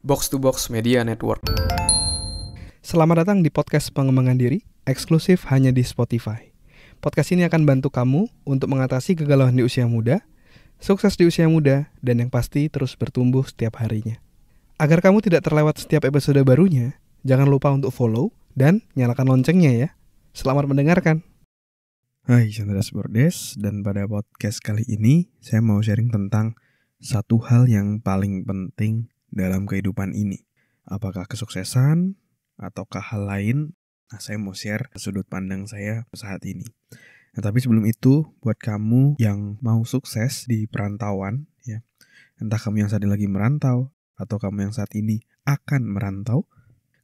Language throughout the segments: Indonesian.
Box to Box Media Network. Selamat datang di podcast pengembangan diri, eksklusif hanya di Spotify. Podcast ini akan bantu kamu untuk mengatasi kegalauan di usia muda, sukses di usia muda, dan yang pasti terus bertumbuh setiap harinya. Agar kamu tidak terlewat setiap episode barunya, jangan lupa untuk follow dan nyalakan loncengnya ya. Selamat mendengarkan. Hai, Chandra Bordes, dan pada podcast kali ini saya mau sharing tentang satu hal yang paling penting dalam kehidupan ini. Apakah kesuksesan ataukah hal lain? Nah, saya mau share sudut pandang saya saat ini. Nah, tapi sebelum itu, buat kamu yang mau sukses di perantauan, ya, entah kamu yang saat ini lagi merantau atau kamu yang saat ini akan merantau,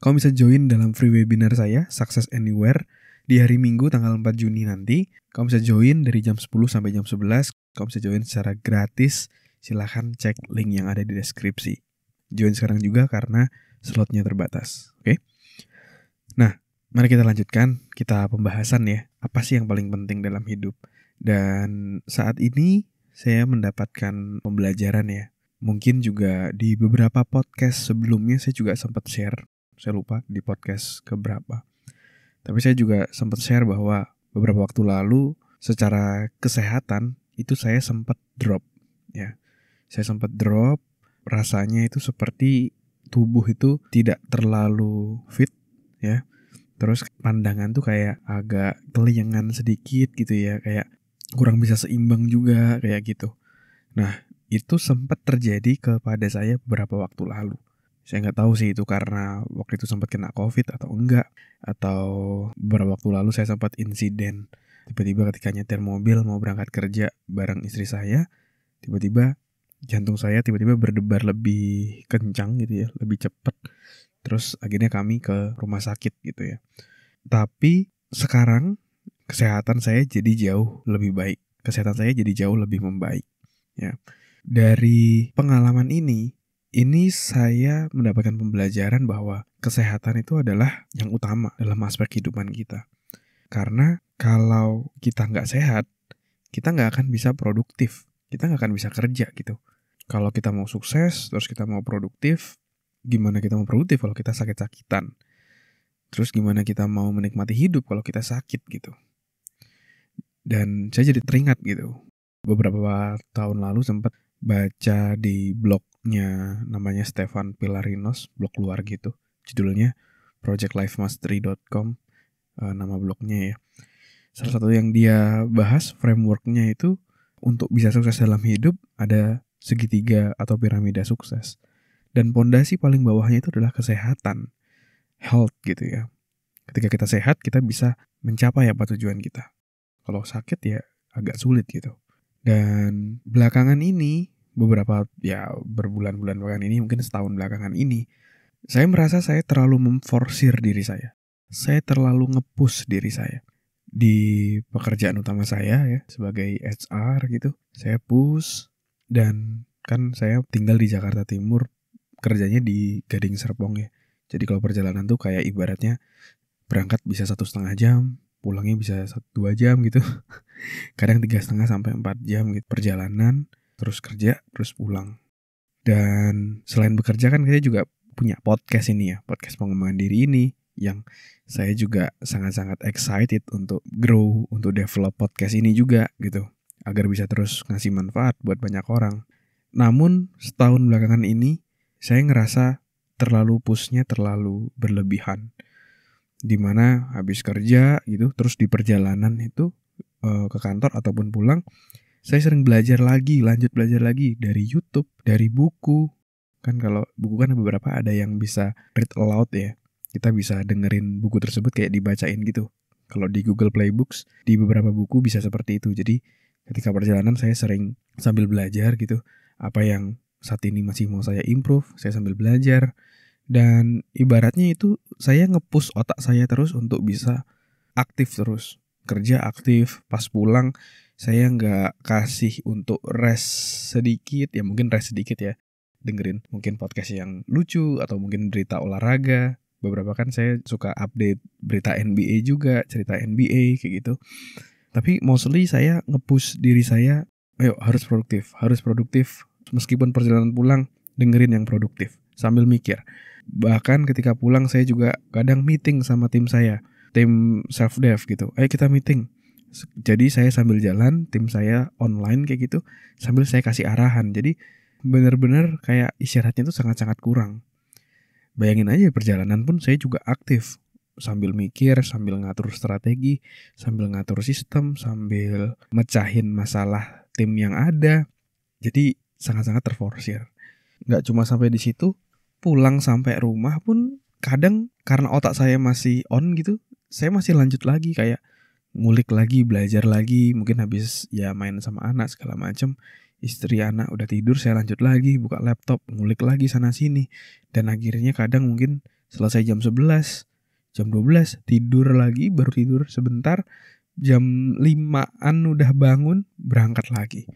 kamu bisa join dalam free webinar saya, Success Anywhere, di hari Minggu tanggal 4 Juni nanti. Kamu bisa join dari jam 10 sampai jam 11. Kamu bisa join secara gratis. Silahkan cek link yang ada di deskripsi. Join sekarang juga karena slotnya terbatas. Oke? Nah, mari kita lanjutkan kita pembahasan ya. Apa sih yang paling penting dalam hidup? Dan saat ini saya mendapatkan pembelajaran ya. Mungkin juga di beberapa podcast sebelumnya saya juga sempat share. Saya lupa di podcast keberapa. Tapi saya juga sempat share bahwa beberapa waktu lalu secara kesehatan itu saya sempat drop ya. Saya sempat drop, rasanya itu seperti tubuh itu tidak terlalu fit ya. Terus pandangan tuh kayak agak keliengan sedikit gitu ya, kayak kurang bisa seimbang juga kayak gitu. Nah, itu sempat terjadi kepada saya beberapa waktu lalu. Saya nggak tahu sih itu karena waktu itu sempat kena COVID atau enggak, atau beberapa waktu lalu saya sempat insiden. Tiba-tiba ketika nyetir mobil mau berangkat kerja bareng istri saya, tiba-tiba jantung saya tiba-tiba berdebar lebih kencang gitu ya, lebih cepat. Terus akhirnya kami ke rumah sakit gitu ya. Tapi sekarang kesehatan saya jadi jauh lebih baik. Kesehatan saya jadi jauh lebih membaik ya. Dari pengalaman ini saya mendapatkan pembelajaran bahwa kesehatan itu adalah yang utama dalam aspek kehidupan kita. Karena kalau kita nggak sehat, kita nggak akan bisa produktif. Kita nggak akan bisa kerja gitu. Kalau kita mau sukses, terus kita mau produktif, gimana kita mau produktif kalau kita sakit-sakitan? Terus gimana kita mau menikmati hidup kalau kita sakit gitu? Dan saya jadi teringat gitu. Beberapa tahun lalu sempat baca di blognya namanya Stefan Pilarinos, blog luar gitu. Judulnya projectlifemastery.com, nama blognya ya. Salah satu yang dia bahas frameworknya itu untuk bisa sukses dalam hidup ada segitiga atau piramida sukses. Dan pondasi paling bawahnya itu adalah kesehatan, health gitu ya. Ketika kita sehat, kita bisa mencapai apa tujuan kita. Kalau sakit ya agak sulit gitu. Dan belakangan ini, berbulan-bulan belakangan ini, mungkin setahun belakangan ini, saya merasa saya terlalu memforsir diri saya. Saya terlalu nge-push diri saya. Di pekerjaan utama saya ya, sebagai HR gitu, saya push. Dan kan saya tinggal di Jakarta Timur, kerjanya di Gading Serpong ya. Jadi kalau perjalanan tuh kayak ibaratnya berangkat bisa 1,5 jam, pulangnya bisa 2 jam gitu. Kadang 3,5 sampai 4 jam gitu perjalanan, terus kerja, terus pulang. Dan selain bekerja kan saya juga punya podcast ini ya, podcast pengembangan diri ini, yang saya juga sangat-sangat excited untuk grow, untuk develop podcast ini juga gitu, agar bisa terus ngasih manfaat buat banyak orang. Namun setahun belakangan ini saya ngerasa terlalu pushnya terlalu berlebihan. Dimana habis kerja gitu, terus di perjalanan itu ke kantor ataupun pulang, saya sering lanjut belajar lagi dari YouTube, dari buku. Kan kalau buku kan beberapa ada yang bisa read aloud ya. Kita bisa dengerin buku tersebut kayak dibacain gitu. Kalau di Google Play Books, di beberapa buku bisa seperti itu. Jadi ketika perjalanan saya sering sambil belajar gitu. Apa yang saat ini masih mau saya improve, saya sambil belajar. Dan ibaratnya itu saya nge-push otak saya terus untuk bisa aktif terus. Kerja aktif, pas pulang saya nggak kasih untuk rest sedikit. Ya mungkin rest sedikit ya. Dengerin mungkin podcast yang lucu atau mungkin berita olahraga. Beberapa kan saya suka update berita NBA juga, cerita NBA kayak gitu. Tapi mostly saya nge-push diri saya, ayo harus produktif. Meskipun perjalanan pulang, dengerin yang produktif. sambil mikir. Bahkan ketika pulang saya juga kadang meeting sama tim saya, tim self dev gitu. Ayo kita meeting. Jadi saya sambil jalan, tim saya online kayak gitu, sambil saya kasih arahan. Jadi benar-benar kayak istirahatnya itu sangat-sangat kurang. Bayangin aja perjalanan pun saya juga aktif, sambil mikir, sambil ngatur strategi, sambil ngatur sistem, sambil mecahin masalah tim yang ada. Jadi sangat-sangat terforsir. Nggak cuma sampai di situ, pulang sampai rumah pun kadang karena otak saya masih on gitu, saya masih lanjut lagi kayak ngulik lagi, belajar lagi, mungkin habis ya main sama anak segala macam. Istri anak udah tidur, saya lanjut lagi buka laptop, ngulik lagi sana sini. Dan akhirnya kadang mungkin selesai jam 11, jam 12 tidur lagi, baru tidur sebentar, jam 5-an udah bangun, berangkat lagi.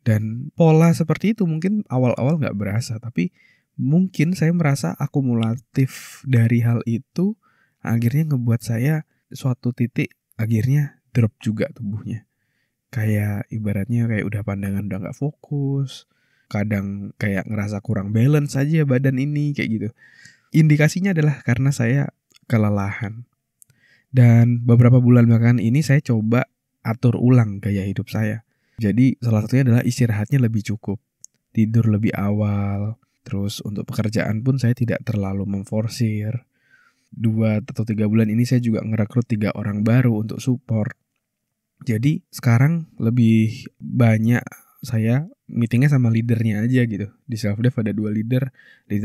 Dan pola seperti itu mungkin awal-awal gak berasa, tapi mungkin saya merasa akumulatif dari hal itu akhirnya ngebuat saya suatu titik akhirnya drop juga tubuhnya. Kayak ibaratnya kayak udah pandangan udah gak fokus, kadang kayak ngerasa kurang balance aja badan ini kayak gitu. Indikasinya adalah karena saya kelelahan. Dan beberapa bulan belakangan ini saya coba atur ulang gaya hidup saya. Jadi salah satunya adalah istirahatnya lebih cukup, tidur lebih awal. Terus untuk pekerjaan pun saya tidak terlalu memforsir. 2 atau 3 bulan ini saya juga ngerekrut 3 orang baru untuk support. Jadi sekarang lebih banyak saya meetingnya sama leadernya aja gitu. Di self dev ada 2 leader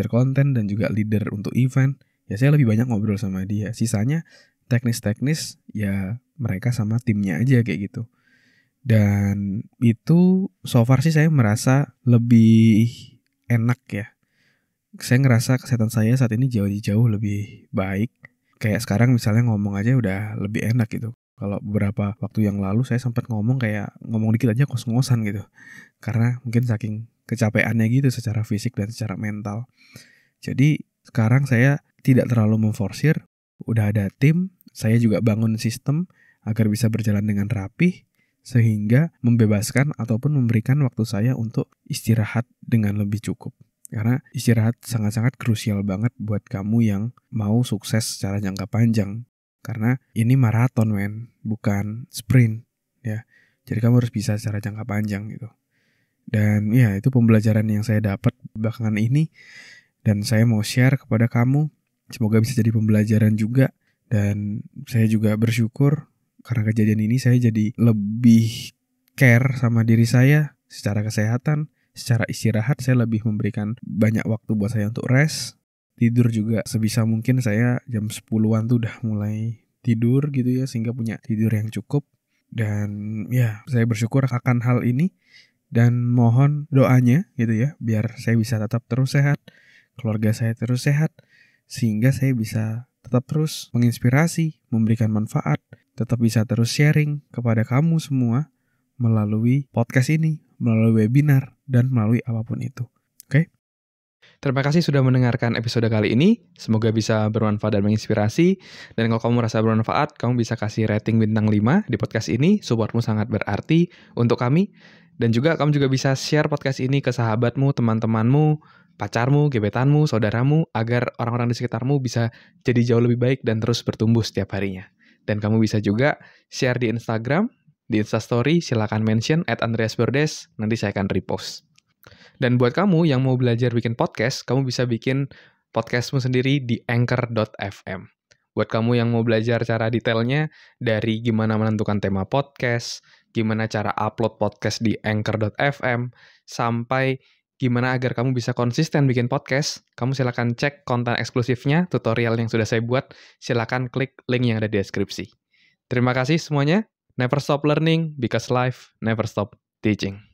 konten dan juga leader untuk event. Ya saya lebih banyak ngobrol sama dia. Sisanya teknis-teknis ya mereka sama timnya aja kayak gitu. Dan itu so far sih saya merasa lebih enak ya. Saya ngerasa kesehatan saya saat ini jauh lebih baik. Kayak sekarang misalnya ngomong aja udah lebih enak gitu. Kalau beberapa waktu yang lalu saya sempat ngomong dikit aja ngos-ngosan gitu. Karena mungkin saking kecapeannya gitu secara fisik dan secara mental. Jadi sekarang saya tidak terlalu memforsir. Udah ada tim, saya juga bangun sistem agar bisa berjalan dengan rapih. Sehingga membebaskan ataupun memberikan waktu saya untuk istirahat dengan lebih cukup. Karena istirahat sangat-sangat krusial banget buat kamu yang mau sukses secara jangka panjang. Karena ini maraton men, bukan sprint ya. Jadi kamu harus bisa secara jangka panjang gitu. Dan ya itu pembelajaran yang saya dapat belakangan ini. Dan saya mau share kepada kamu. Semoga bisa jadi pembelajaran juga. Dan saya juga bersyukur karena kejadian ini saya jadi lebih care sama diri saya secara kesehatan. Secara istirahat saya lebih memberikan banyak waktu buat saya untuk rest. Tidur juga sebisa mungkin saya jam 10-an tuh udah mulai tidur gitu ya. Sehingga punya tidur yang cukup. Dan ya saya bersyukur akan hal ini. Dan mohon doanya gitu ya. Biar saya bisa tetap terus sehat. Keluarga saya terus sehat. Sehingga saya bisa tetap terus menginspirasi. Memberikan manfaat. Tetap bisa terus sharing kepada kamu semua. Melalui podcast ini. Melalui webinar. Dan melalui apapun itu. Oke? Terima kasih sudah mendengarkan episode kali ini. Semoga bisa bermanfaat dan menginspirasi. Dan kalau kamu merasa bermanfaat, kamu bisa kasih rating bintang 5 di podcast ini. Supportmu sangat berarti untuk kami. Dan juga kamu juga bisa share podcast ini ke sahabatmu, teman-temanmu, pacarmu, gebetanmu, saudaramu, agar orang-orang di sekitarmu bisa jadi jauh lebih baik dan terus bertumbuh setiap harinya. Dan kamu bisa juga share di Instagram, di Instastory, silakan mention @andreasbordes, nanti saya akan repost. Dan buat kamu yang mau belajar bikin podcast, kamu bisa bikin podcastmu sendiri di anchor.fm. Buat kamu yang mau belajar cara detailnya, dari gimana menentukan tema podcast, gimana cara upload podcast di anchor.fm, sampai gimana agar kamu bisa konsisten bikin podcast, kamu silakan cek konten eksklusifnya, tutorial yang sudah saya buat, silakan klik link yang ada di deskripsi. Terima kasih semuanya. Never stop learning, because life never stop teaching.